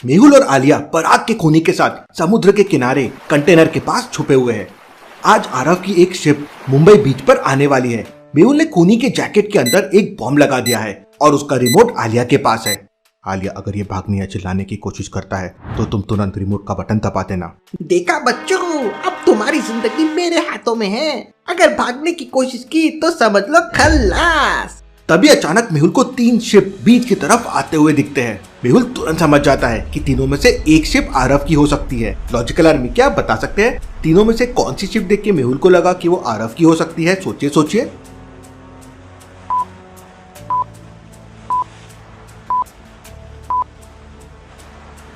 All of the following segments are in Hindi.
मेहुल और आलिया पराग के खूनी के साथ समुद्र के किनारे कंटेनर के पास छुपे हुए हैं। आज आरव की एक शिप मुंबई बीच पर आने वाली है। मेहुल ने खूनी के जैकेट के अंदर एक बॉम्ब लगा दिया है और उसका रिमोट आलिया के पास है। आलिया, अगर ये भागने या चिल्लाने की कोशिश करता है तो तुम तुरंत रिमोट का बटन दबा देना। देखा बच्चों, अब तुम्हारी जिंदगी मेरे हाथों में है। अगर भागने की कोशिश की तो समझ लो खल्लास। तभी अचानक मेहुल को 3 शिप बीच की तरफ आते हुए दिखते हैं। मेहुल तुरंत समझ जाता है कि तीनों में से एक शिप आरव की हो सकती है। लॉजिकल आर्मी, क्या आप बता सकते हैं तीनों में से कौन सी शिप देख के मेहुल को लगा कि वो आरव की हो सकती है? सोचिए सोचिए।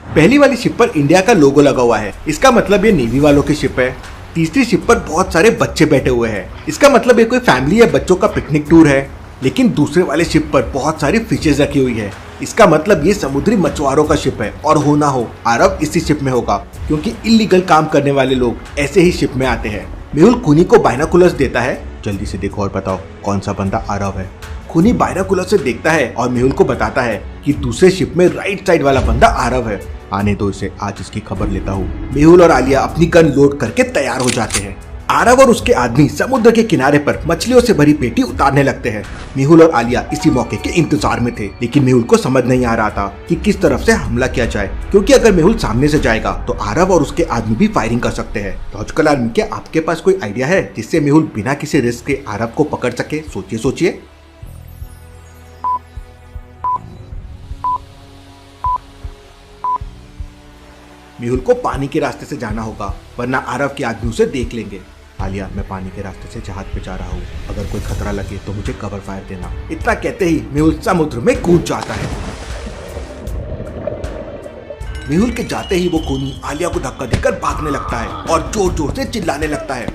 पहली वाली शिप पर इंडिया का लोगो लगा हुआ है, इसका मतलब ये नेवी वालों की शिप है। तीसरी शिप पर बहुत सारे बच्चे बैठे हुए हैं, इसका मतलब ये कोई फैमिली या बच्चों का पिकनिक टूर है। लेकिन दूसरे वाले शिप पर बहुत सारी फिशेज रखी हुई है, इसका मतलब ये समुद्री मछुआरों का शिप है और हो ना हो आरव इसी शिप में होगा, क्योंकि इलीगल काम करने वाले लोग ऐसे ही शिप में आते हैं। मेहुल खूनी को बाइनोकुलर्स देता है, जल्दी से देखो और बताओ कौन सा बंदा आरव है। खूनी बाइनोकुलर से देखता है और मेहुल को बताता है कि दूसरे शिप में राइट साइड वाला बंदा आरव है। आने दो इसे, आज इसकी खबर लेता हूँ। मेहुल और आलिया अपनी गन लोड करके तैयार हो जाते हैं। आरव और उसके आदमी समुद्र के किनारे पर मछलियों से भरी पेटी उतारने लगते हैं। मेहुल और आलिया इसी मौके के इंतजार में थे, लेकिन मेहुल को समझ नहीं आ रहा था कि किस तरफ से हमला किया जाए, क्योंकि अगर मेहुल सामने से जाएगा तो आरव और उसके आदमी भी फायरिंग कर सकते हैं। लॉजिकल आर्मी, क्या आपके पास कोई आइडिया है जिससे मेहुल बिना किसी रिस्क के आरव को पकड़ सके? सोचिए सोचिए। मेहुल को पानी के रास्ते से जाना होगा, वरना आरव के आदमी उसे देख लेंगे। आलिया, मैं पानी के रास्ते से जहाज पे जा रहा हूँ, अगर कोई खतरा लगे तो मुझे कवर फायर देना। इतना कहते ही मेहुल समुद्र में कूद जाता है। मेहुल के जाते ही वो खूनी आलिया को धक्का देकर भागने लगता है और जोर जोर से चिल्लाने लगता है।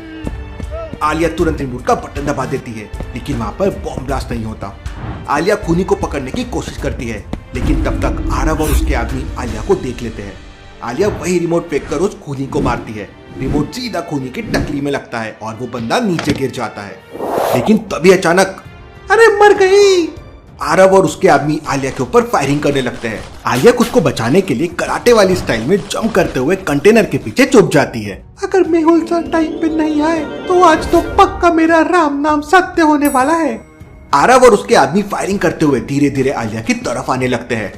आलिया तुरंत रिमोट का बटन दबा देती है, लेकिन वहाँ पर बॉम्ब ब्लास्ट नहीं होता। आलिया खूनी को पकड़ने की कोशिश करती है, लेकिन तब तक आरव और उसके आदमी आलिया को देख लेते हैं। आलिया वही रिमोट फेंक कर उस खूनी को मारती है। रिमोट सीधा खूनी की टकली में लगता है और वो बंदा नीचे गिर जाता है। लेकिन तभी अचानक, अरे मर गई! आरव और उसके आदमी आलिया के ऊपर फायरिंग करने लगते हैं। आलिया खुद को बचाने के लिए कराटे वाली स्टाइल में जंप करते हुए कंटेनर के पीछे छुप जाती है। अगर मेहुल सर टाइम पे नहीं आए तो आज तो पक्का मेरा राम नाम सत्य होने वाला है। आरव और उसके आदमी फायरिंग करते हुए धीरे धीरे आलिया की तरफ आने लगते हैं।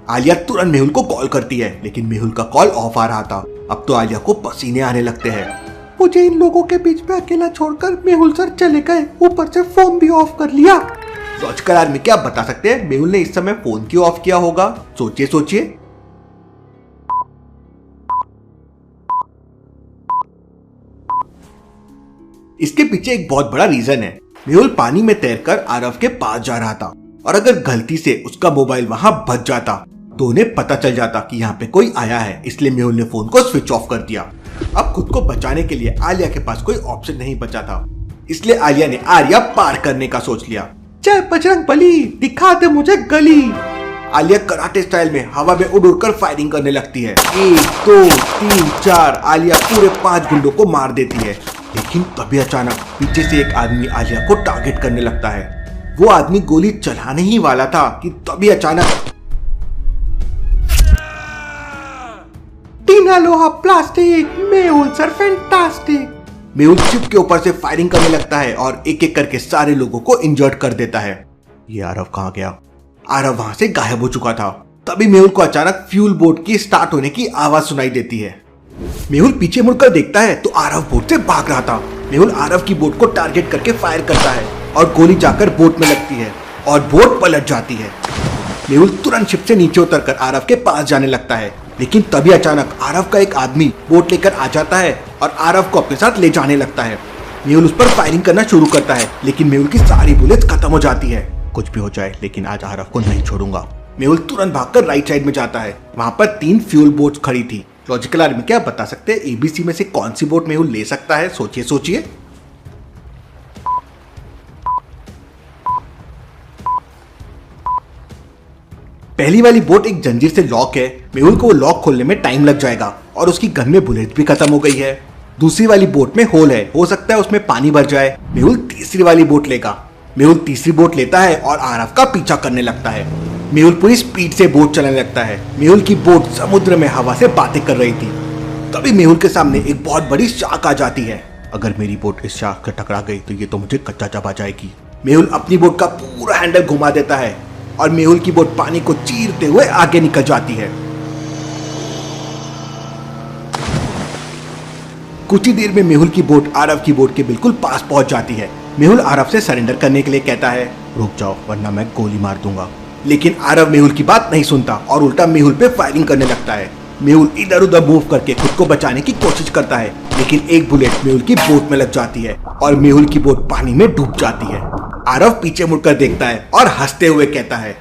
आलिया तुरंत मेहुल को कॉल करती है, लेकिन मेहुल का कॉल ऑफ आ रहा था। अब तो आलिया को पसीने आने लगते हैं। मुझे इन लोगों के बीच में अकेला छोड़कर मेहुल सर चले गए, ऊपर से फोन भी ऑफ कर लिया। लॉजिकल आर्मी, क्या आप बता सकते हैं मेहुल ने इस समय फोन क्यों ऑफ किया होगा? सोचिए सोचिए। इसके पीछे एक बहुत बड़ा रीजन है। मेहुल पानी में तैरकर आरव के पास जा रहा था, और अगर गलती से उसका मोबाइल वहां बच जाता तो उन्हें पता चल जाता कि यहाँ पे कोई आया है, इसलिए मेहुल ने फोन को स्विच ऑफ कर दिया। अब खुद को बचाने के लिए आलिया के पास कोई ऑप्शन नहीं बचा था, इसलिए आलिया ने आर्या पार करने का सोच लिया। जय बजरंग बली, दिखा दे मुझे गली। आलिया कराटे स्टाइल में हवा में उड़ उड़कर फायरिंग करने लगती है। 1 2 3 4 आलिया पूरे 5 गुंडों को मार देती है। लेकिन तभी अचानक पीछे से एक आदमी आलिया को टारगेट करने लगता है। वो आदमी गोली चलाने ही वाला था कि तभी अचानक टीना लोहा plastic, Mehul sir fantastic. Mehul ship के ऊपर से फायरिंग करने लगता है और एक एक करके सारे लोगों को इंजर्ड कर देता है। ये आरव कहाँ गया? आरव वहां से गायब हो चुका था। तभी मेहुल को अचानक फ्यूल बोट की स्टार्ट होने की आवाज सुनाई देती है। मेहुल पीछे मुड़कर देखता है तो आरव बोट से भाग रहा था। मेहुल आरव की बोट को टारगेट करके फायर करता है और गोली जाकर बोट में लगती है और बोट पलट जाती है। मेहुल तुरंत शिप से नीचे उतरकर आरव के पास जाने लगता है, लेकिन तभी अचानक आरव का एक आदमी बोट लेकर आ जाता है और आरव को अपने साथ ले जाने लगता है। मेहुल उस पर फायरिंग करना शुरू करता है, लेकिन मेहुल की सारी बुलेट्स खत्म हो जाती है। कुछ भी हो जाए, लेकिन आज आरव को नहीं छोड़ूंगा। मेहुल तुरंत भागकर राइट साइड में जाता है। वहां पर 3 फ्यूल बोट्स खड़ी थी। लॉजिकल आर्मी, क्या बता सकते हैं एबीसी में से कौन सी बोट मेहुल ले सकता है? सोचिए सोचिए। पहली वाली बोट एक जंजीर से लॉक है। मेहुल को वो लॉक खोलने में टाइम लग जाएगा और उसकी गन में बुलेट भी खत्म हो गई है। दूसरी वाली बोट में होल है, हो सकता है उसमें पानी भर जाए। मेहुल तीसरी वाली बोट लेगा। मेहुल तीसरी बोट लेता है और आरव का पीछा करने लगता है। मेहुल पूरी स्पीड से बोट चलाने लगता है। मेहुल की बोट समुद्र में हवा से बातें कर रही थी। तभी मेहुल के सामने एक बहुत बड़ी शार्क आ जाती है। अगर मेरी बोट इस शार्क से टकरा गई तो ये तो मुझे कच्चा चबा जाएगी। मेहुल अपनी बोट का पूरा हैंडल घुमा देता है और मेहुल की बोट पानी को चीरते हुए आगे निकल जाती है। कुछ ही देर में मेहुल की बोट आरव की बोट के बिल्कुल पास पहुंच जाती है। मेहुल आरव से सरेंडर करने के लिए कहता है, रुक जाओ वरना मैं गोली मार दूंगा। लेकिन आरव मेहुल की बात नहीं सुनता और उल्टा मेहुल पे फायरिंग करने लगता है। मेहुल इधर उधर मूव करके खुद को बचाने की कोशिश करता है, लेकिन एक बुलेट मेहुल की बोट में लग जाती है और मेहुल की बोट पानी में डूब जाती है। आरव पीछे मुड़कर देखता है और हंसते हुए कहता है,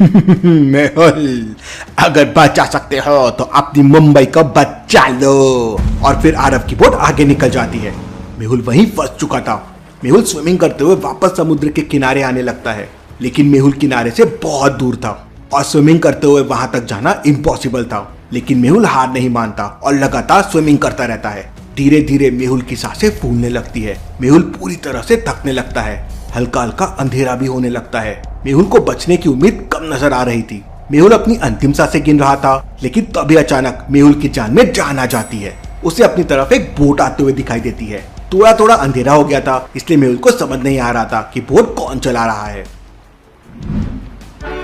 मेहुल अगर बचा सकते हो तो अपनी मुंबई को बचा लो। और फिर आरव की बोट आगे निकल जाती है। मेहुल वहीं फंस चुका था। मेहुल स्विमिंग करते हुए वापस समुद्र के किनारे आने लगता है, लेकिन मेहुल किनारे से बहुत दूर था और स्विमिंग करते हुए वहां तक जाना इम्पॉसिबल था। लेकिन मेहुल हार नहीं मानता और लगातार स्विमिंग करता रहता है। धीरे धीरे मेहुल की सांसें फूलने लगती है। मेहुल पूरी तरह से थकने लगता है। हल्का हल्का अंधेरा भी होने लगता है। मेहुल को बचने की उम्मीद कम नजर आ रही थी। मेहुल अपनी अंतिम सांसें गिन रहा था, लेकिन तभी अचानक मेहुल की जान में जान आ जाती है। उसे अपनी तरफ एक बोट आते हुए दिखाई देती है। थोड़ा थोड़ा अंधेरा हो गया था, इसलिए मेहुल को समझ नहीं आ रहा था कि बोट कौन चला रहा है।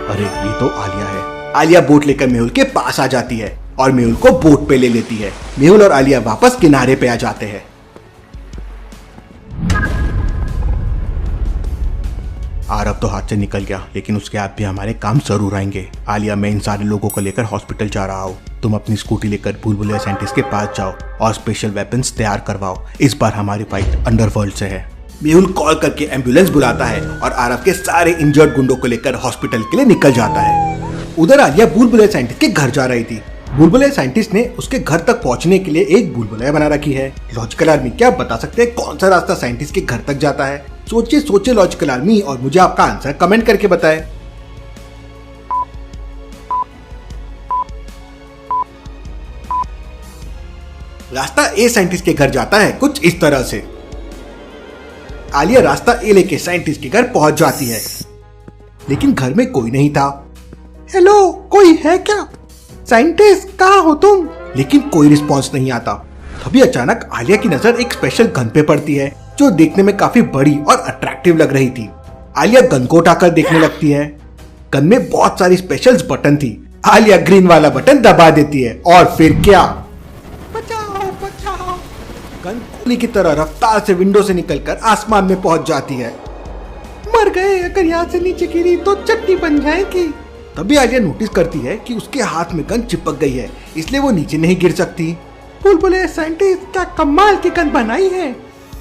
अरे ये तो आलिया है। आलिया बोट लेकर मेहुल के पास आ जाती है और मेहुल को बोट पे ले लेती है। मेहुल और आलिया वापस किनारे पे आ जाते हैं। आरव तो हाथ से निकल गया, लेकिन उसके आप भी हमारे काम जरूर आएंगे। आलिया, मैं इन सारे लोगों को लेकर हॉस्पिटल जा रहा हूँ। तुम अपनी स्कूटी लेकर भूलभुलैया साइंटिस्ट के पास जाओ और स्पेशल वेपन्स तैयार करवाओ। इस बार हमारी फाइट अंडरवर्ल्ड से है। मेहुल कॉल करके एम्बुलेंस बुलाता है और आरव के सारे इंजर्ड गुंडों को लेकर हॉस्पिटल के लिए निकल जाता है। उधर आलिया भूलभुलैया साइंटिस्ट के घर जा रही थी। भूलभुलैया साइंटिस्ट ने उसके घर तक पहुंचने के लिए एक भूलभुलैया बना रखी है। लॉजिकल आर्मी, क्या आप बता सकते हैं कौन सा रास्ता साइंटिस्ट के घर तक जाता है? सोचिए सोचिए लॉजिकल आर्मी, और मुझे आपका आंसर कमेंट करके बताएं। रास्ता ए साइंटिस्ट के घर जाता है कुछ इस तरह से। आलिया रास्ता ए लेके साइंटिस्ट के घर पहुंच जाती है, लेकिन घर में कोई नहीं था। हेलो, कोई है क्या? साइंटिस्ट, कहाँ हो तुम? लेकिन कोई रिस्पॉन्स नहीं आता। तभी अचानक आलिया की नजर एक स्पेशल गन पे पड़ती है, जो देखने में काफी बड़ी और अट्रैक्टिव लग रही थी। आलिया गन को उठाकर देखने लगती है। गन में बहुत सारी स्पेशल बटन थी। आलिया ग्रीन वाला बटन दबा देती है और फिर क्या, बचाओ बचाओ। गन गोली की तरह रफ्तार से विंडो से निकलकर आसमान में पहुंच जाती है। मर गए, अगर यहाँ से नीचे गिरी तो चटनी बन जाएगी। तभी आलिया नोटिस करती है कि उसके हाथ में गन चिपक गई है, इसलिए वो नीचे नहीं गिर सकती। भूलभुलैया साइंटिस्ट, क्या कमाल की गन बनाई है।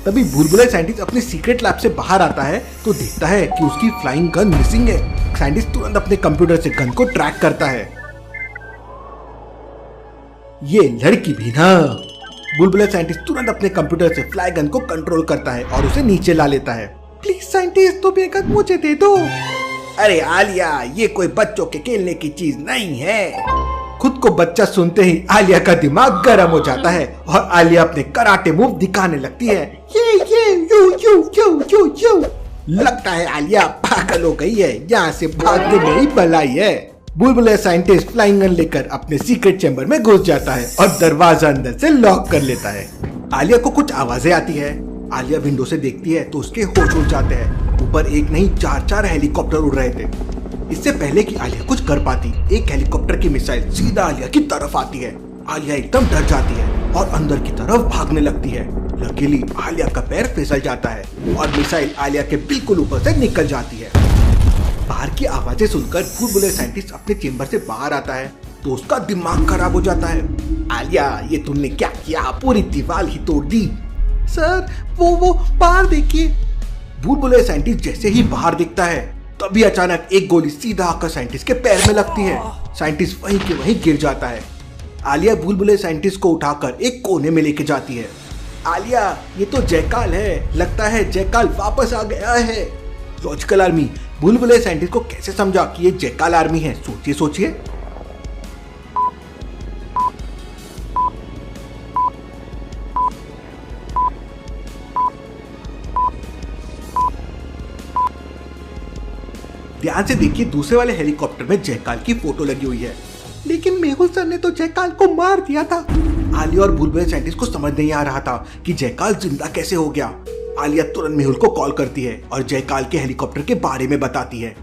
तभी भूलभुलैया साइंटिस्ट अपने सीक्रेट लैब से बाहर आता है तो देखता है कि उसकी फ्लाइंग गन मिसिंग है। साइंटिस्ट तुरंत अपने कंप्यूटर से गन को ट्रैक करता है। ये लड़की भी ना। भूलभुलैया साइंटिस्ट तुरंत अपने कंप्यूटर से फ्लाई गन को कंट्रोल करता है और उसे नीचे ला लेता है। प्लीज साइंटिस्ट, तो ये गन मुझे दे दो। अरे आलिया, ये कोई बच्चों के खेलने की चीज नहीं है। खुद को बच्चा सुनते ही आलिया का दिमाग गर्म हो जाता है और आलिया अपने कराटे मूव दिखाने लगती है। ये you you you you you. लगता है आलिया पागल हो गई है, यहाँ से भागने में ही भलाई है। भूलभुलैया साइंटिस्ट फ्लाइंग गन लेकर अपने सीक्रेट चैम्बर में घुस जाता है और दरवाजा अंदर से लॉक कर लेता है। आलिया को कुछ आवाजें आती है। आलिया विंडो से देखती है तो उसके होश उड़ जाते हैं। ऊपर एक नहीं चार हेलीकॉप्टर उड़ रहे थे। इससे पहले कि आलिया कुछ कर पाती, एक हेलीकॉप्टर की मिसाइल सीधा आलिया की तरफ आती है। आलिया एकदम डर जाती है और अंदर की तरफ भागने लगती है। लकीली आलिया का पैर फिसल जाता है और मिसाइल आलिया के बिल्कुल ऊपर से निकल जाती है। बाहर की आवाजें सुनकर भूलभुलैया साइंटिस्ट अपने चेंबर से बाहर आता है तो उसका दिमाग खराब हो जाता है। आलिया, ये तुमने क्या किया? पूरी दीवार ही तोड़ दी। सर, वो बाहर देखिए। भूलभुलैया साइंटिस्ट जैसे ही बाहर दिखता है तभी अचानक एक गोली सीधा आकर साइंटिस्ट के पैर में लगती है। साइंटिस्ट वहीं के वहीं गिर जाता है। आलिया भूलभुलैया साइंटिस्ट को उठाकर एक कोने में लेके जाती है। आलिया, ये तो जयकाल है, लगता है जयकाल वापस आ गया है। लॉजिकल आर्मी भूलभुलैया साइंटिस्ट को कैसे समझा कि ये जयकाल आर्मी है? सोचिए सोचिए। ध्यान से देखिए, दूसरे वाले हेलीकॉप्टर में जयकाल की फोटो लगी हुई है। लेकिन मेहुल सर ने तो जयकाल को मार दिया था। आलिया और बुलबुले साइंटिस्ट को समझ नहीं आ रहा था कि जयकाल जिंदा कैसे हो गया। आलिया तुरंत मेहुल को कॉल करती है और जयकाल के हेलीकॉप्टर के बारे में बताती है।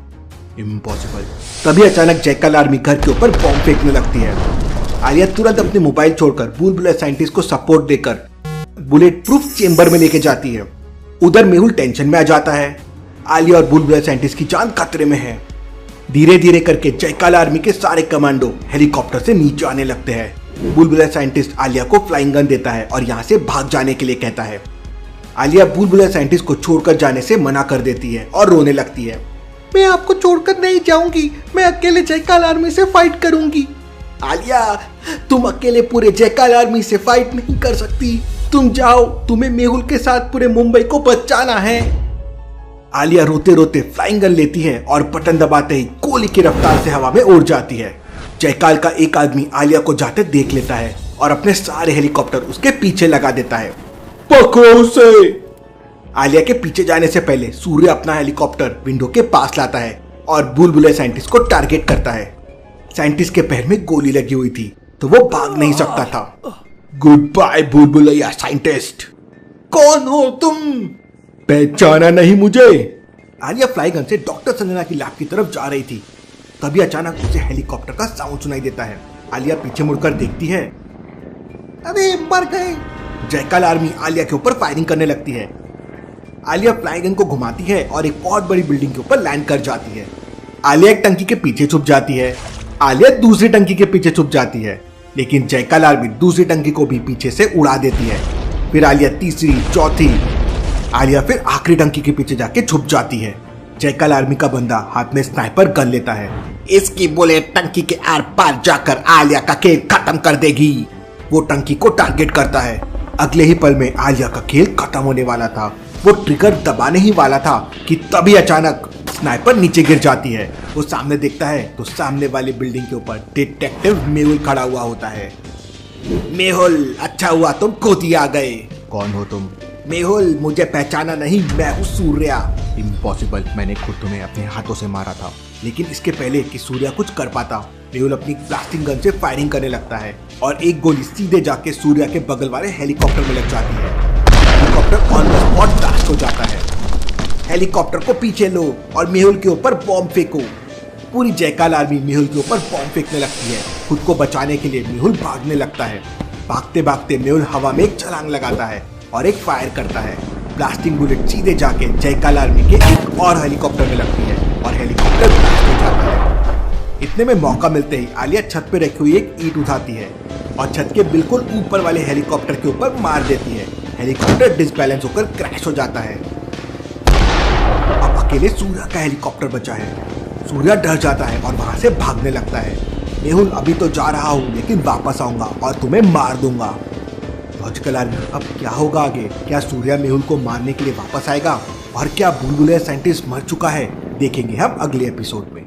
इम्पॉसिबल। तभी अचानक जयकाल आर्मी घर के ऊपर बॉम्ब फेंकने लगती है। आलिया तुरंत अपने मोबाइल छोड़कर बुलबुले साइंटिस्ट को सपोर्ट देकर बुलेट प्रूफ चेंबर में लेके जाती है। उधर मेहुल टेंशन में आ जाता है। आलिया और बुलबुले साइंटिस्ट की जान खतरे में है। धीरे धीरे करके जयकाल आर्मी के सारे कमांडो हेलीकॉप्टर से नीचे आने लगते हैं। बुलबुले साइंटिस्ट आलिया को फ्लाइंग गन देता है और यहाँ से भाग जाने के लिए कहता है। आलिया बुलबुले साइंटिस्ट को छोड़कर जाने से मना कर देती है और रोने लगती है। मैं आपको छोड़कर नहीं जाऊंगी, मैं अकेले जयकाल आर्मी से फाइट करूंगी। आलिया, तुम अकेले पूरे जयकाल आर्मी से फाइट नहीं कर सकती। तुम जाओ, तुम्हें मेहुल के साथ पूरे मुंबई को बचाना है। आलिया रोते रोते फ्लाइंग गन लेती है और बटन दबाते ही गोली की रफ्तार से हवा में उड़ जाती है। जयकाल का एक आदमी आलिया को जाते देख लेता है और अपने सारे हेलीकॉप्टर उसके पीछे लगा देता है। पकड़ो उसे। आलिया के पीछे जाने से पहले सूर्य अपना हेलीकॉप्टर विंडो के पास लाता है और बुलबुले साइंटिस्ट को टारगेट करता है। साइंटिस्ट के पैर में गोली लगी हुई थी तो वो भाग नहीं सकता था। गुड बाय बुलबुलैया साइंटिस्ट। कौन हो तुम? पहचाना नहीं मुझे? आलिया फ्लाई गन से डॉक्टर संजना की लैब की तरफ जा रही थी। तभी अचानक उसे हेलीकॉप्टर का साउंड सुनाई देता है। आलिया पीछे मुड़कर देखती है। अरे मर गए। जयकाल आर्मी आलिया के ऊपर फायरिंग करने लगती है। आलिया फ्लाई गन को घुमाती है और एक बहुत बड़ी बिल्डिंग के ऊपर लैंड कर जाती है। आलिया एक टंकी के पीछे छुप जाती है। आलिया दूसरी टंकी के पीछे छुप जाती है, लेकिन जयकाल आर्मी दूसरी टंकी को भी पीछे से उड़ा देती है। फिर आलिया तीसरी, चौथी, आलिया फिर आखिरी टंकी के पीछे जाके छुप जाती है। जयकाल आर्मी का बंदा हाथ में स्नाइपर गन लेता है। इसकी बुलेट टंकी के आर पार जाकर आलिया का खेल खत्म कर देगी। वो टंकी को टारगेट करता है। अगले ही पल में आलिया का खेल खत्म होने वाला था। वो ट्रिगर दबाने ही वाला था कि तभी अचानक स्नाइपर नीचे गिर जाती है। वो सामने देखता है तो सामने वाली बिल्डिंग के ऊपर डिटेक्टिव मेहुल खड़ा हुआ होता है। मेहुल, अच्छा हुआ तुम खुद ही आ गए। कौन हो तुम? मेहुल, मुझे पहचाना नहीं, मैं हूँ सूर्या। इम्पॉसिबल, मैंने खुद तुम्हें अपने हाथों से मारा था। लेकिन इसके पहले कि सूर्या कुछ कर पाता, मेहुल अपनी ब्लास्टिंग गन से फायरिंग करने लगता है और एक गोली सीधे जाके सूर्या के बगल वाले हेलीकॉप्टर में लग जाती है। Helicopter on the spot blast हो जाता है। हेलीकॉप्टर को पीछे लो और मेहुल के ऊपर बॉम्ब फेंको। पूरी जयकाल आर्मी मेहुल के ऊपर बॉम्ब फेंकने लगती है। खुद को बचाने के लिए मेहुल भागने लगता है। भागते भागते मेहुल हवा में एक छलांग लगाता है और एक फायर करता है। ब्लास्टिंग बुलेट सीधे जाके जयकाल आर्मी के एक और हेलीकॉप्टर में लगती है और हेलीकॉप्टर ब्लास्ट हो जाता है। इतने में मौका मिलते ही आलिया छत पे रखी हुई एक ईंट उठाती है और छत के बिल्कुल ऊपर वाले हेलीकॉप्टर के ऊपर मार देती है। हेलीकॉप्टर डिसबैलेंस होकर क्रैश हो जाता है। अब अकेले सूर्या का हेलीकॉप्टर बचा है। सूर्या डर जाता है और वहां से भागने लगता है। मेहुल, अभी तो जा रहा हूँ लेकिन वापस आऊंगा और तुम्हें मार दूंगा। लॉजिकल आर्मी, अब क्या होगा आगे? क्या सूर्या मेहुल को मारने के लिए वापस आएगा और क्या बुलबुले साइंटिस्ट मर चुका है? देखेंगे हम अगले एपिसोड में।